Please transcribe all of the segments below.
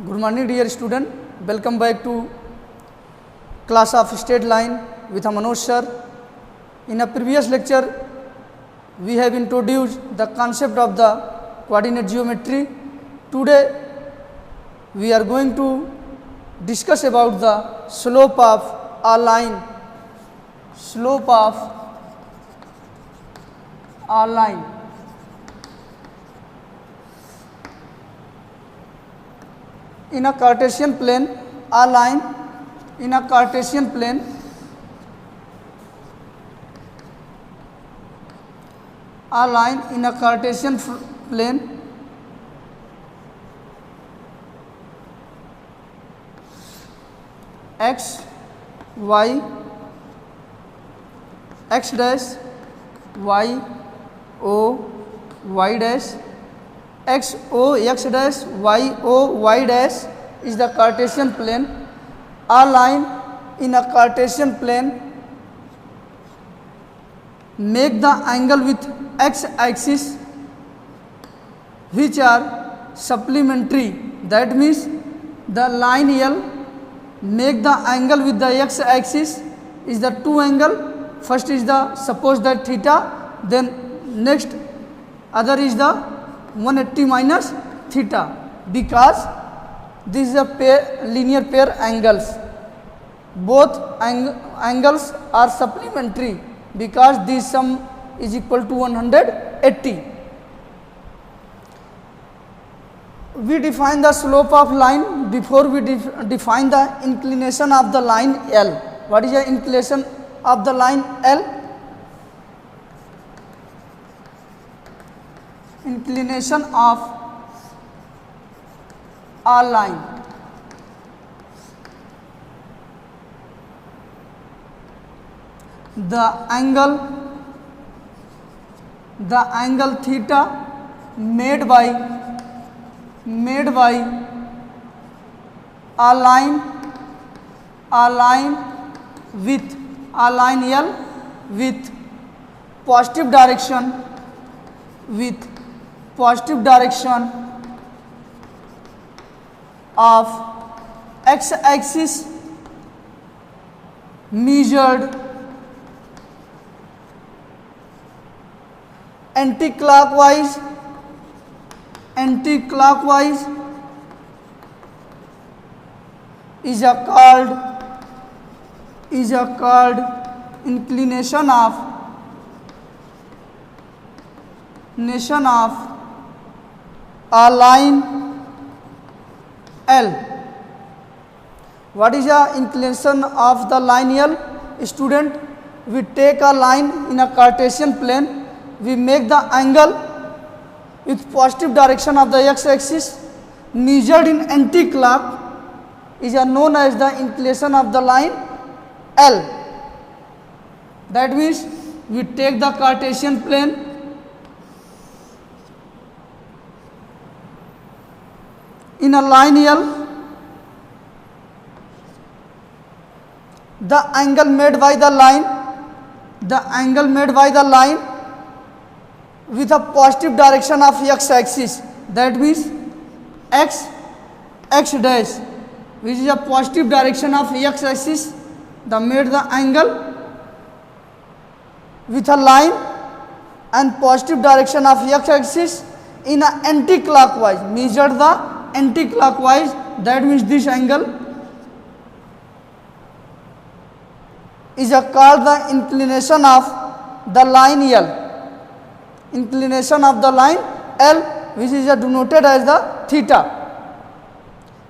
Good morning dear student, welcome back to class of straight line with Manoj sir. In a previous lecture we have introduced the concept of the coordinate geometry. Today we are going to discuss about the slope of a line. Slope of a line. In a Cartesian plane, a line in a Cartesian plane plane x y x dash y o y dash x o x dash y o y dash is the Cartesian plane. A line in a Cartesian plane make the angle with x axis which are supplementary. That means the line L make the angle with the x axis is the two angle. First is the suppose that theta, then next other is the 180 minus theta, because this is a linear pair angles. Both angles are supplementary because this sum is equal to 180. We define the slope of line before we define the inclination of the line L. What is the inclination of the line L? Inclination of a line. The angle theta made by a line L with positive direction of x axis measured anti-clockwise is called inclination of a line L. What is the inclination of the line L? Student, we take a line in a Cartesian plane, we make the angle with positive direction of the x axis measured in anti-clock is known as the inclination of the line L. That means we take the Cartesian plane, in a line L, the angle made by the line with a positive direction of x axis, that means x dash, which is a positive direction of x axis, the made the angle with a line and positive direction of x axis in a anti-clockwise, measure the anti-clockwise, that means this angle is called the inclination of the line L. Inclination of the line L, which is denoted as the theta.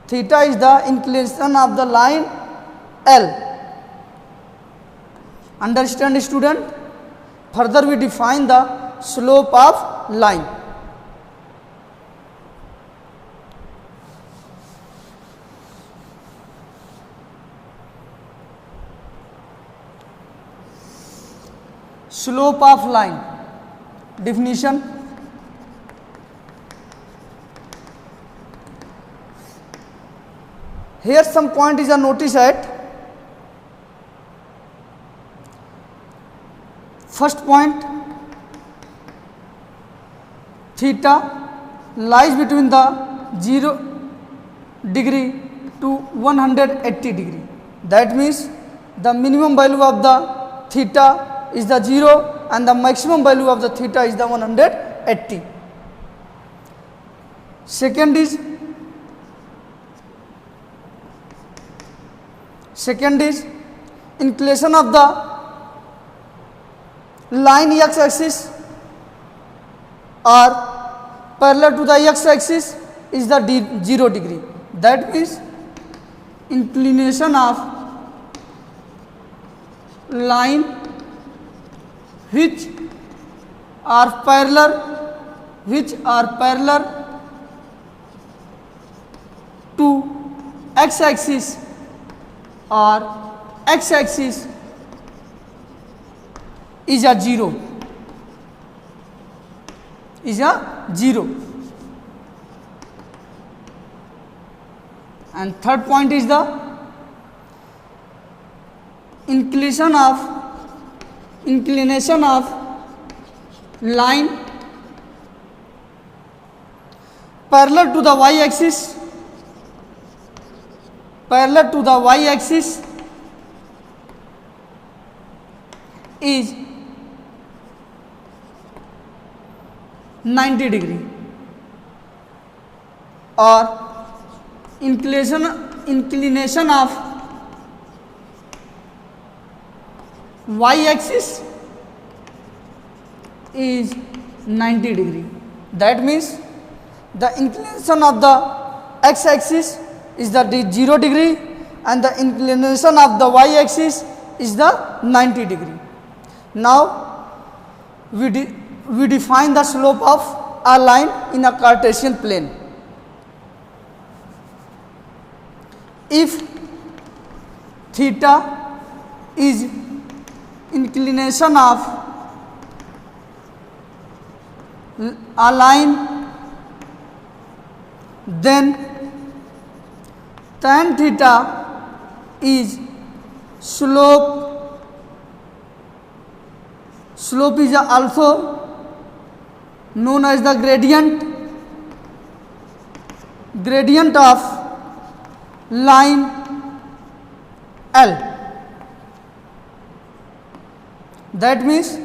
Theta is the inclination of the line L. Understand, student? Further we define the slope of line. Slope of line. Definition: here some point is a notice at. First point, theta lies between the 0 degree to 180 degree. That means the minimum value of the theta is the 0 and the maximum value of the theta is the 180. Second is inclination of the line x axis or parallel to the x axis is the 0 degree. That means inclination of line which are parallel to x axis or x axis is a 0. And third point is the inclination of line parallel to the y axis is 90 degree, or inclination of y axis is 90 degree. That means the inclination of the x axis is the 0 degree and the inclination of the y axis is the 90 degree. Now we define the slope of a line in a Cartesian plane. If theta is inclination of a line, then tan theta is slope is also known as the gradient of line L. That means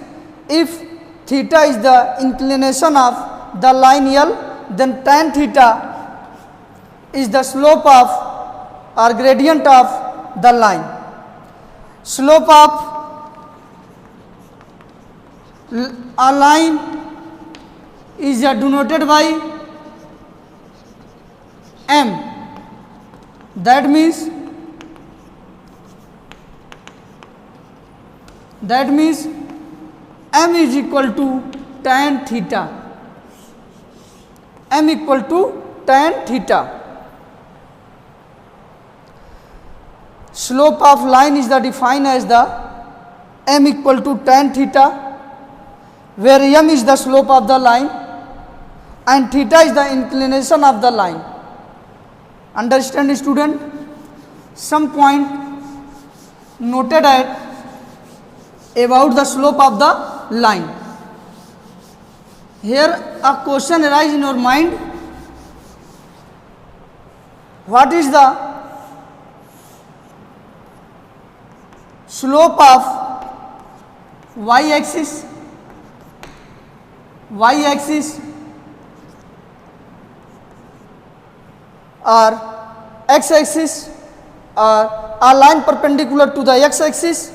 if theta is the inclination of the line L, then tan theta is the slope of or gradient of the line. Slope of a line is denoted by m. That means m is equal to tan theta. Slope of line is defined as the m equal to tan theta, where m is the slope of the line and theta is the inclination of the line. Understand, student? Some point noted about the slope of the line. Here a question arises in your mind: what is the slope of y axis or x axis or a line perpendicular to the x axis?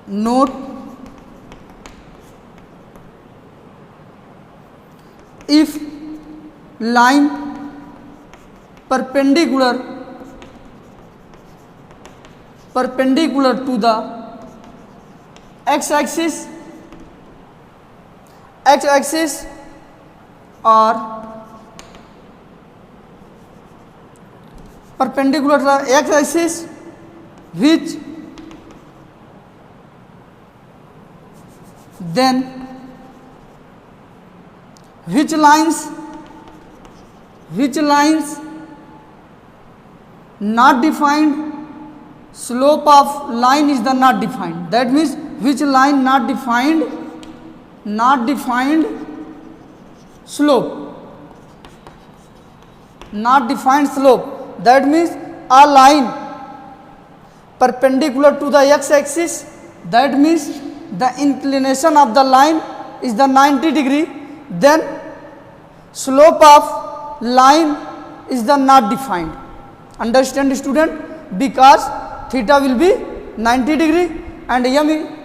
Note, if line perpendicular to the x axis or perpendicular to the x axis, which lines not defined, slope of line is the not defined. That means which line not defined, not defined slope, not defined slope. That means a line perpendicular to the x-axis, that means the inclination of the line is the 90 degree, then slope of line is the not defined. Understand student? Because theta will be 90 degree and m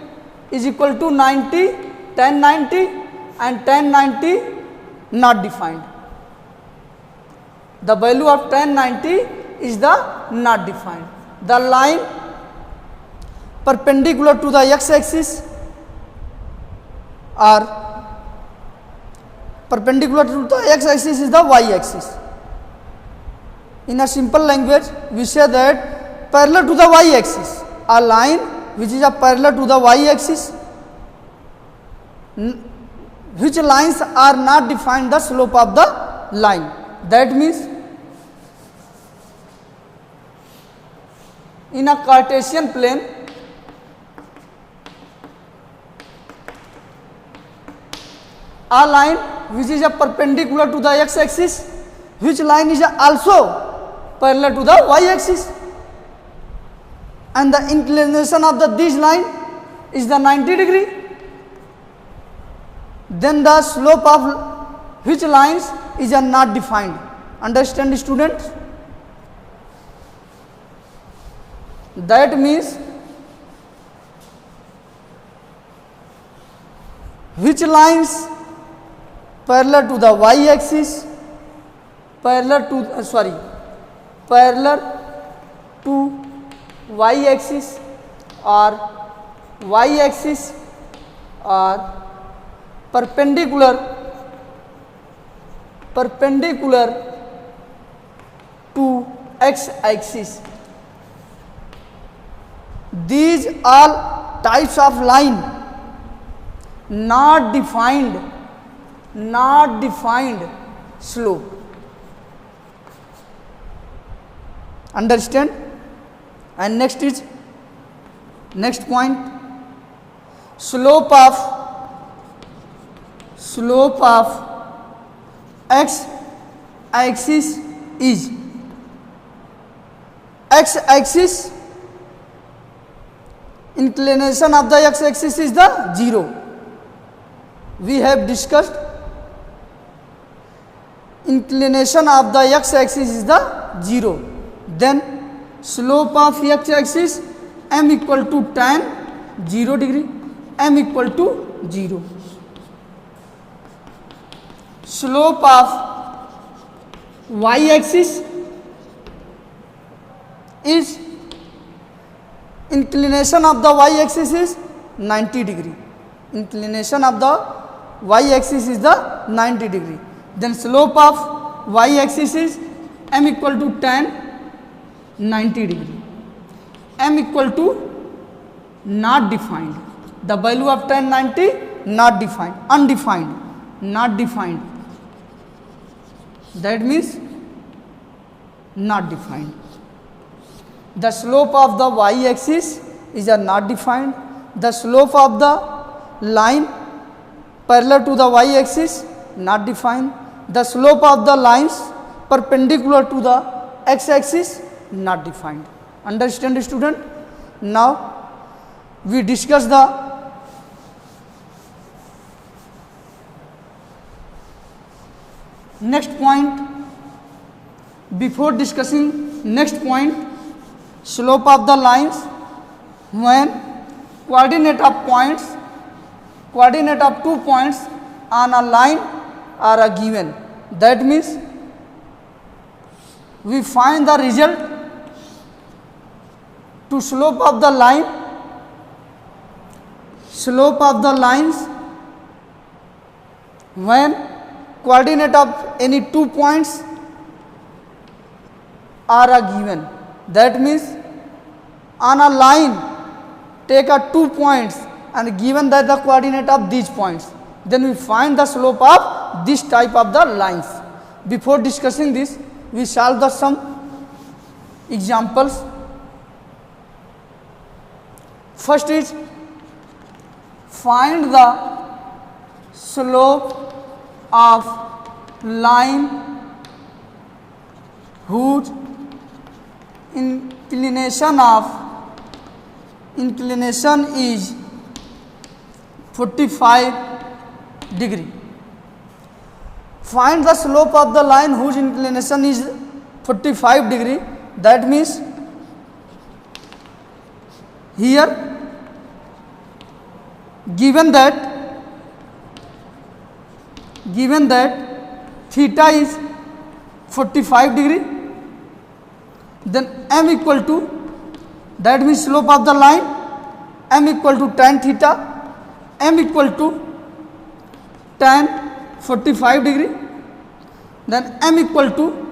is equal to 90, tan 90 and tan 90 not defined. The value of tan 90 is the not defined. The line perpendicular to the x-axis or perpendicular to the x-axis is the y-axis. In a simple language, we say that parallel to the y-axis, a line which is a parallel to the y-axis, which lines are not defined the slope of the line. That means in a Cartesian plane, a line which is a perpendicular to the x-axis, which line is also parallel to the y-axis, and the inclination of this line is the 90 degree, then the slope of which lines is not defined. Understand students? That means which lines parallel to the y-axis, parallel to y-axis or y-axis or perpendicular to x-axis. These all types of line not defined slope. Understand? And next point, slope of x-axis is x-axis, inclination of the x-axis is the 0. We have discussed inclination of the x-axis is the 0. Then slope of x-axis m equal to tan 0 degree, m equal to 0. Slope of y-axis is inclination of the y-axis is 90 degree. Inclination of the y-axis is the 90 degree. Then slope of y-axis is m equal to tan 90 degree. M equal to not defined. The value of tan 90 not defined, undefined, not defined. That means not defined. The slope of the y-axis is not defined. The slope of the line parallel to the y-axis not defined. The slope of the lines perpendicular to the x-axis not defined. Understand student? Now we discuss the next point. Before discussing next point, slope of the lines, when coordinate of 2 points on a line are given. That means we find the result to slope of the line, slope of the lines when coordinate of any 2 points are given. That means on a line take a 2 points and given that the coordinate of these points, then we find the slope of this type of the lines. Before discussing this, we solve the some examples. First is find the slope of line whose inclination is 45 degree. Find the slope of the line whose inclination is 45 degree. That means here given that theta is 45 degree, then m equal to, that means slope of the line, m equal to tan theta, m equal to tan 45 degree, then m equal to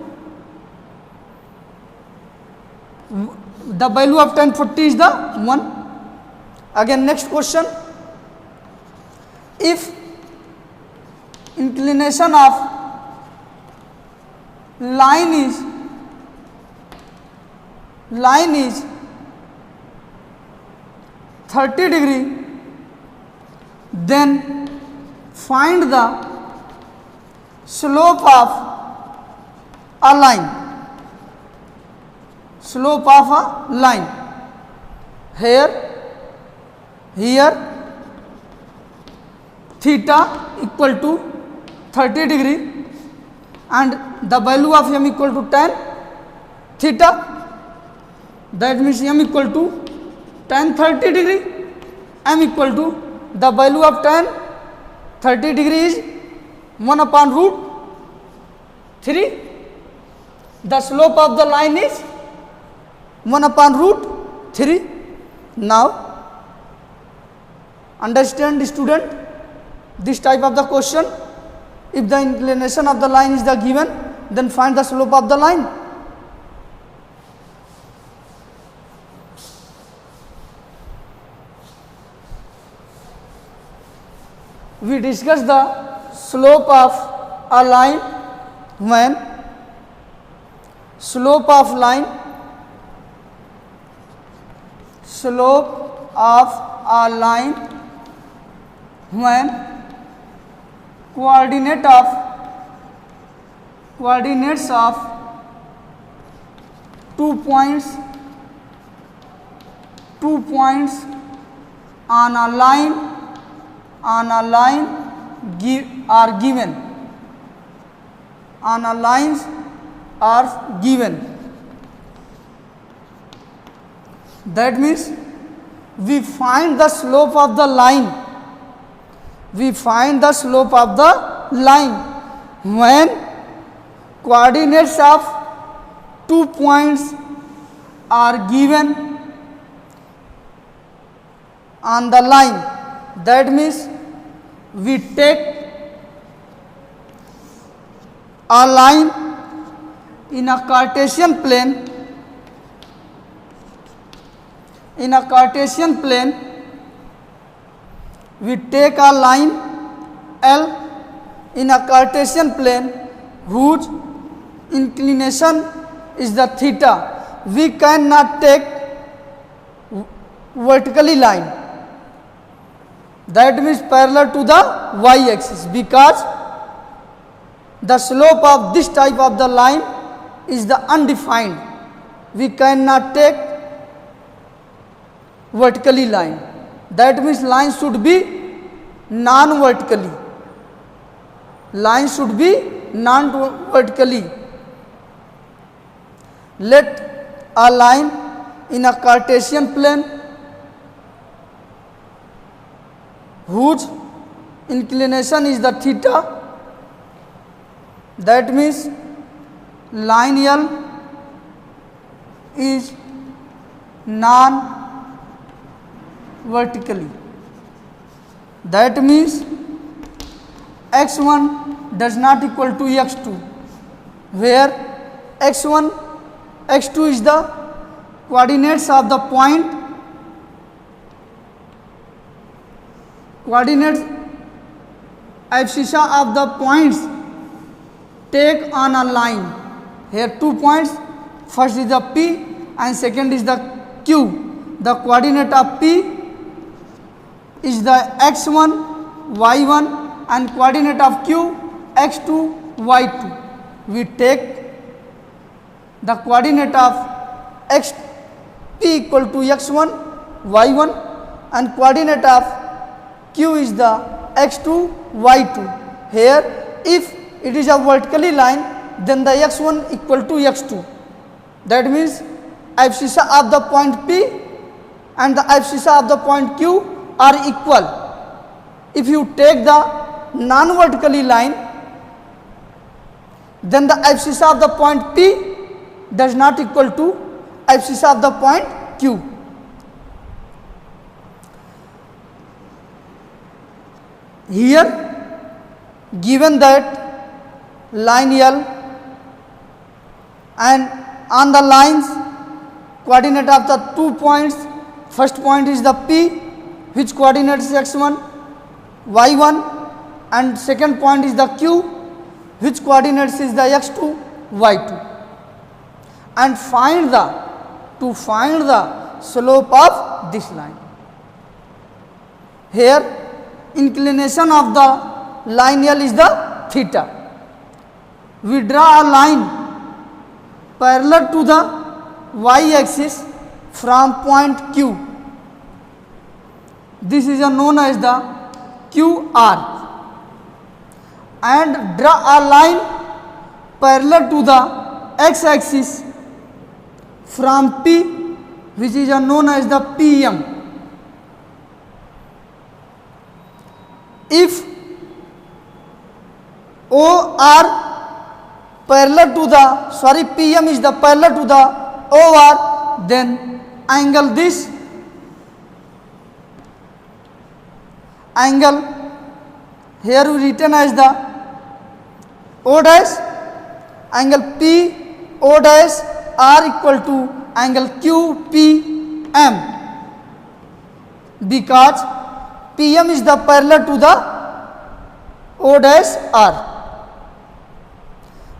the value of tan 40 is the 1. Again next question, if inclination of line is 30 degree, then find the slope of a line. Slope of a line. Here theta equal to 30 degree and the value of m equal to tan theta, that means m equal to tan 30 degree, m equal to the value of tan 30 degree is 1 upon root 3. The slope of the line is 1 upon root 3. Now understand student this type of the question. If the inclination of the line is the given, then find the slope of the line. We discuss the slope of a line when slope of a line when coordinates of 2 points on a line are given. On a lines are given. That means we find the slope of the line. When coordinates of 2 points are given on the line. That means we take a line in a Cartesian plane. We take a line L in a Cartesian plane whose inclination is the theta. We cannot take vertically line, that means parallel to the y axis, because the slope of this type of the line is the undefined. We cannot take vertically line, that means line should be non-vertically. Let a line in a Cartesian plane whose inclination is the theta, that means line L is non-vertically. That means x1 does not equal to x2, where x1, x2 is the coordinates of the point. Coordinates abscissa of the points take on a line. Here 2 points, first is the P and second is the Q. The coordinate of P is the x1, y1 and coordinate of q x2 y2. We take the coordinate of x p equal to x1 y1 and coordinate of q is the x2 y2. Here if it is a vertically line, then the x1 equal to x2. That means abscissa of the point P and the abscissa of the point Q are equal. If you take the non-vertically line, then the abscissa of the point P does not equal to abscissa of the point Q. Here given that line L and on the lines coordinate of the 2 points, first point is the P which coordinates x1 y1 and second point is the Q which coordinates is the x2 y2, and find the slope of this line. Here inclination of the line L is the theta. We draw a line parallel to the y axis from point Q. This is known as the QR, and draw a line parallel to the x axis from P, which is known as the PM. If PM is the parallel to the OR, then angle here we written as the O dash, angle P O dash are equal to angle QPM, because PM is the parallel to the O dash R.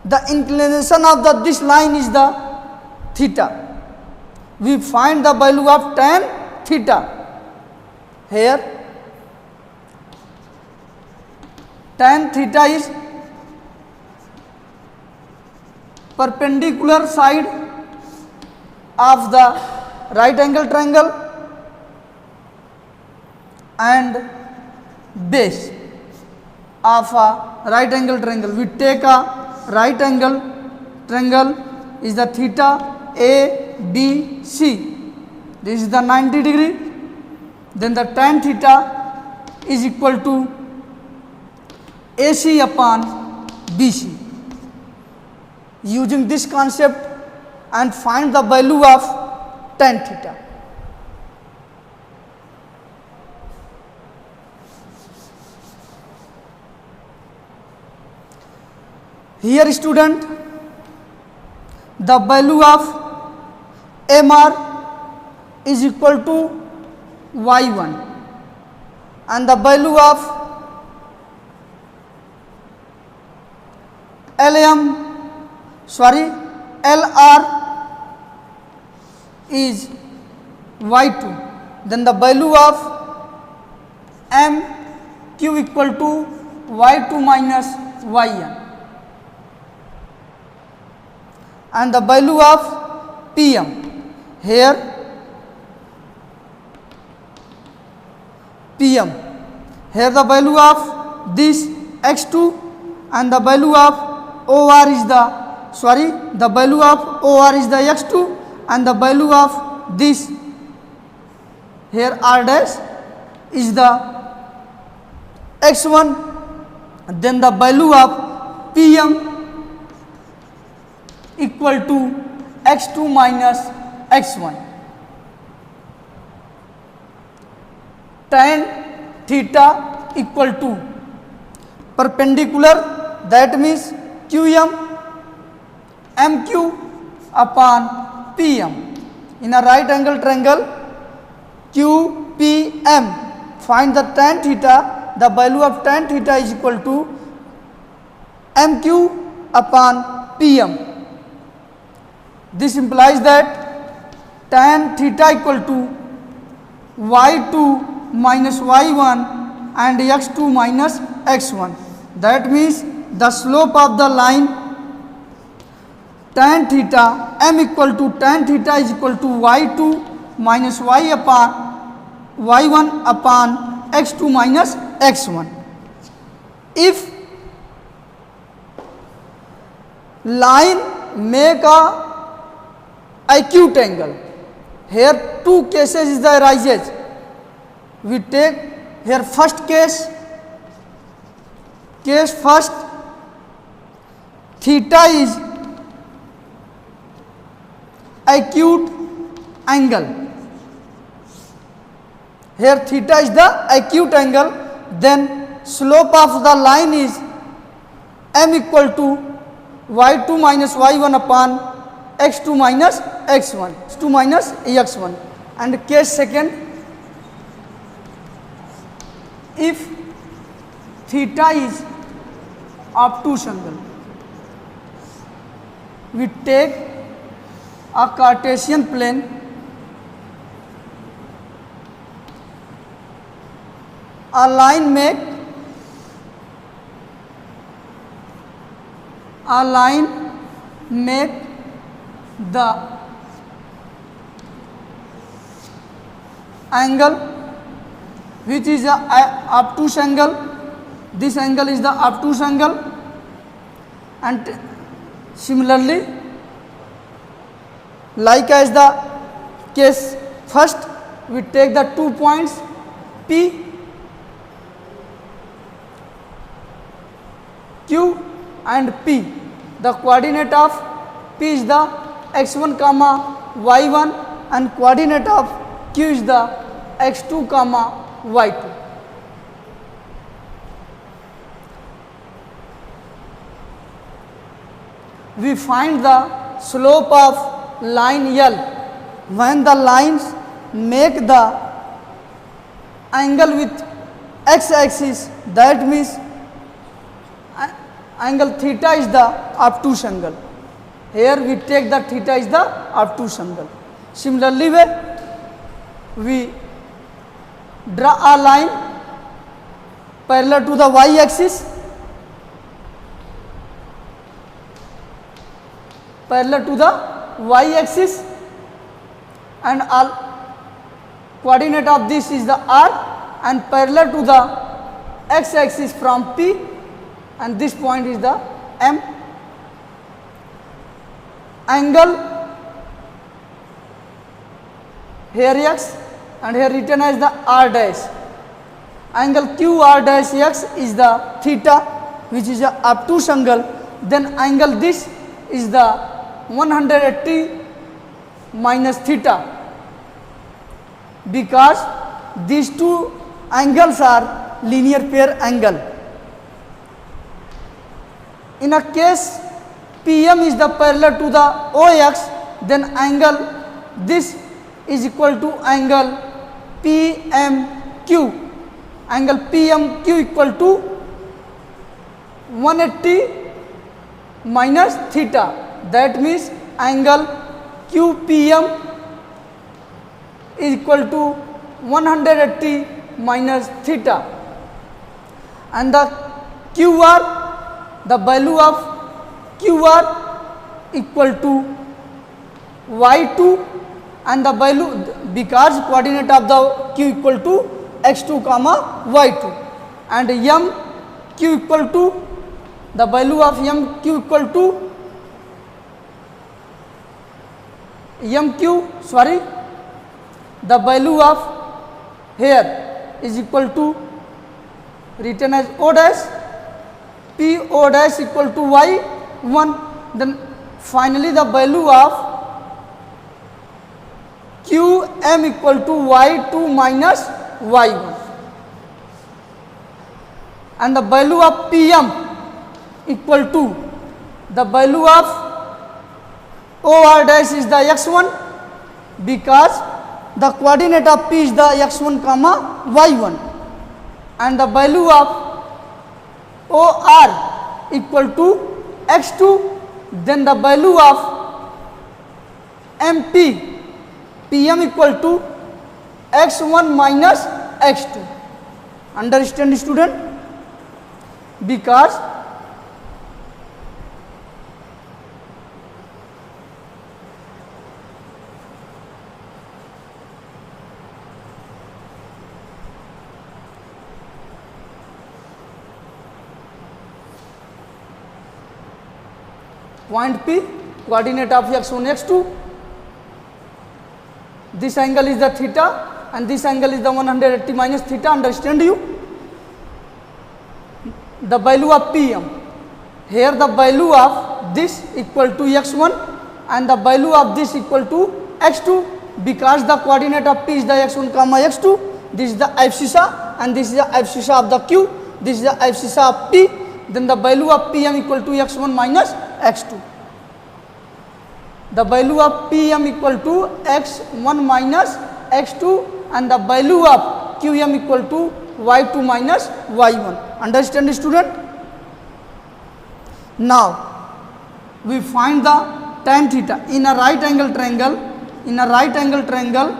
The inclination of this line is the theta. We find the value of tan theta. Here tan theta is perpendicular side of the right angle triangle and base of a right angle triangle. We take a right angle triangle is the theta ABC. This is the 90 degree. Then the tan theta is equal to AC upon BC. Using this concept and find the value of tan theta. Here student, the value of MR is equal to Y1 and the value of LR is Y2. Then the value of MQ equal to Y2 minus Yn. And the value of PM, here the value of this x2 and the value of OR is the value of OR is the x2 and the value of this here R dash is the x1, then the value of PM equal to x2 minus x1. Tan theta equal to perpendicular, that means QM MQ upon PM. In a right angle triangle QPM, find the tan theta. The value of tan theta is equal to MQ upon PM. This implies that tan theta equal to Y2 minus Y1 and x2 minus x1. That means the slope of the line tan theta m equal to tan theta is equal to y2 minus y upon y1 upon x2 minus x1. If line make a acute angle, here two cases is the arises. We take here first case first, theta is acute angle. Here theta is the acute angle, then slope of the line is m equal to y2 minus y1 upon x2 minus x1, x2 minus x1. And case second, if theta is obtuse angle, we take a Cartesian plane, a line make the angle which is a obtuse angle. This angle is the obtuse angle, and similarly like as the case first, we take the 2 points P, Q and P. The coordinate of P is the x1 comma y1 and coordinate of Q is the x2 comma y2. We find the slope of line L when the lines make the angle with x axis, that means angle theta is the obtuse angle. Here we take the theta is the obtuse angle. Similarly, we draw a line parallel to the y axis, and all coordinate of this is the r, and parallel to the x axis from P, and this point is the M. Angle here x and here written as the r dash. Angle q r dash x is the theta, which is a obtuse angle. Then angle this is the 180 minus theta, because these two angles are linear pair angle. In a case PM is the parallel to the OX, then angle this is equal to angle PMQ. Angle PMQ equal to 180 minus theta. That means angle QPM is equal to 180 minus theta. And the QR, the value of QR equal to y2, and the value, because coordinate of the q equal to x2 comma y2, and m q equal to, the value of m q equal to the value of here is equal to written as O dash, P O dash equal to y1. Then finally the value of QM equal to y2 minus y1, and the value of PM equal to the value of OR dash is the x1, because the coordinate of P is the x1 comma y1, and the value of OR equal to x2. Then the value of PM equal to x1 minus x2. Understand student? Because point P, coordinate of x1, x2. This angle is the theta and this angle is the 180 minus theta. Understand you? The value of Pm. Here the value of this equal to x1 and the value of this equal to x2, because the coordinate of P is the x1 comma x2. This is the abscissa and this is the abscissa of the Q. This is the abscissa of P. Then the value of Pm equal to x1 minus x2. The value of Pm equal to x1 minus x2 and the value of Qm equal to y2 minus y1. Understand student? Now we find the tan theta in a right angle triangle. In a right angle triangle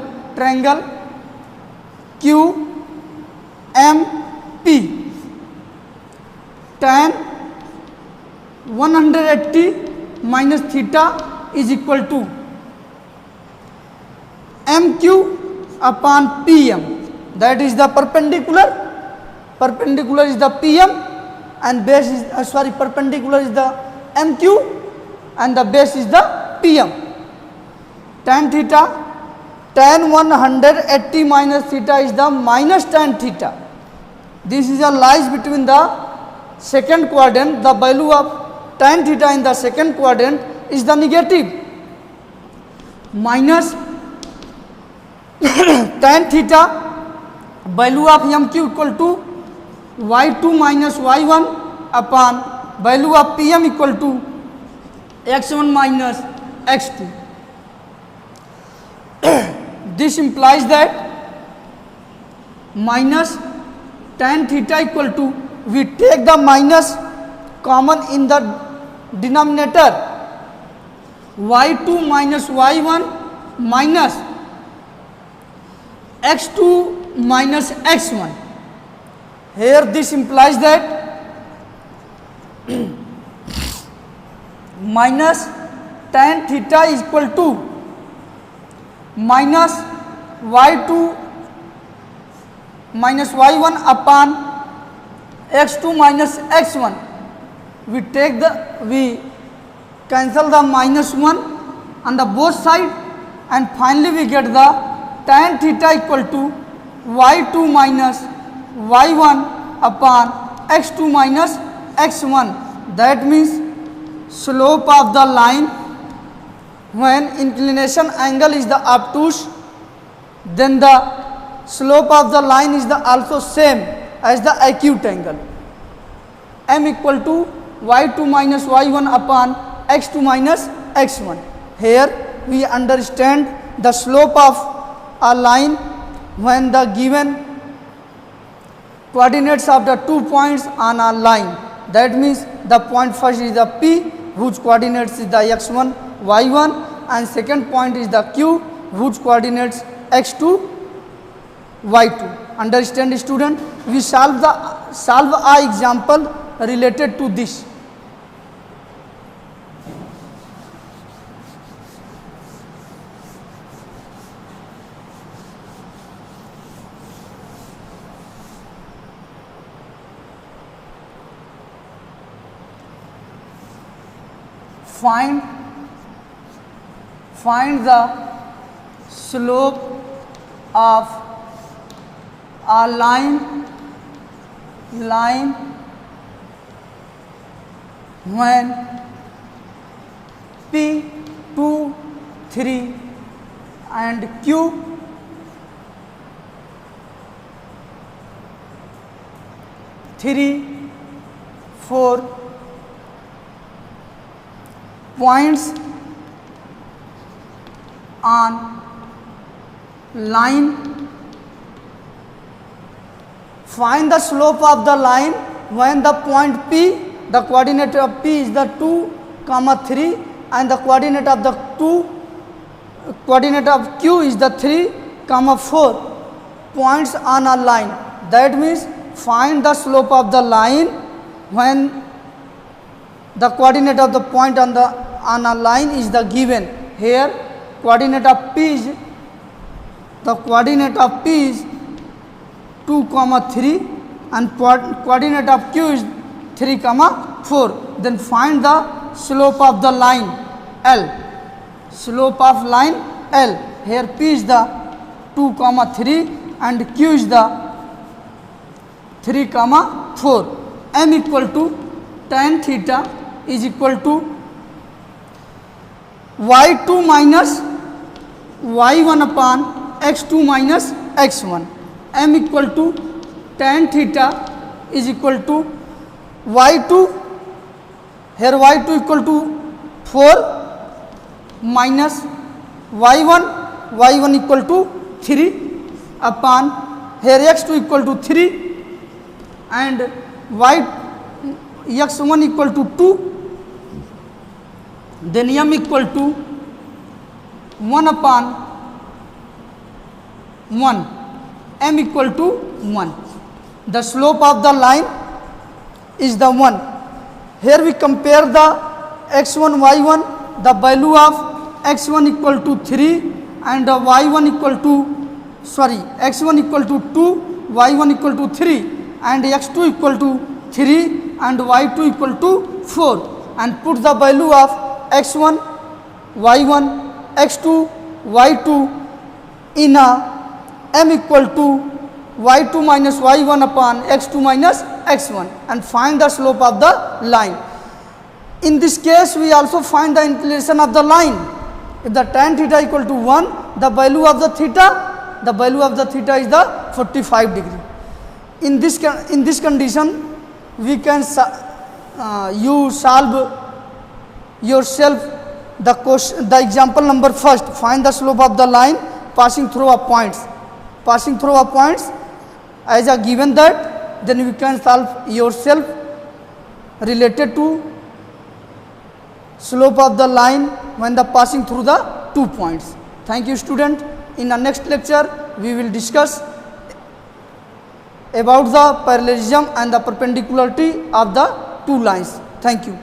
QMP, tan 180 minus theta is equal to MQ upon PM. That is the perpendicular. Perpendicular is the PM and base is perpendicular is the MQ and the base is the PM. Tan theta, tan 180 minus theta is the minus tan theta. This is a lies between the second quadrant. The value of tan theta in the second quadrant is the negative. Minus tan theta, value of MQ equal to y2 minus y1 upon value of PM equal to x1 minus x2. This implies that minus tan theta equal to, we take the minus common in the denominator, y2 minus y1 minus x2 minus x1. Here this implies that minus tan theta is equal to minus y2 minus y1 upon x2 minus x1. We cancel the minus 1 on the both side and finally we get the tan theta equal to y2 minus y1 upon x2 minus x1. That means slope of the line when inclination angle is the obtuse, then the slope of the line is the also same as the acute angle. M equal to y2 minus y1 upon x2 minus x1. Here we understand the slope of a line when the given coordinates of the 2 points on a line. That means the point first is the P, whose coordinates is the x1 y1, and second point is the Q, whose coordinates x2 y2. Understand student? We solve a example related to this. Find the slope of a line when P 2, 3 and Q 3, 4 points on line. Find the slope of the line when the point P, the coordinate of P is the 2, 3 and the coordinate of Q is the 3, 4 points on a line. That means find the slope of the line when the coordinate of the point on a line is the given. Here coordinate of P is 2, 3 and coordinate of Q is 3, 4. Then find the slope of the line L. Slope of line L. Here P is the 2, 3 and Q is the 3, 4. M equal to tan theta is equal to y2 minus y1 upon x2 minus x1. M equal to tan theta is equal to y2, here y2 equal to 4 minus y1 equal to 3 upon here x2 equal to 3 and x1 equal to 2, then m equal to 1 upon 1, m equal to 1. The slope of the line is the 1. Here we compare the x1 y1, the value of x1 equal to 3 and y1 equal to x1 equal to 2, y1 equal to 3 and x2 equal to 3 and y2 equal to 4, and put the value of x1 y1 x2 y2 in a m equal to y2 minus y1 upon x2 minus x1 and find the slope of the line. In this case we also find the inclination of the line. If the tan theta equal to 1, the value of the theta is the 45 degree. In this condition we can you solve yourself the example number first. Find the slope of the line passing through a points as a given that, then we can solve yourself related to slope of the line when the passing through the 2 points. Thank you student. In the next lecture we will discuss about the parallelism and the perpendicularity of the two lines. Thank you.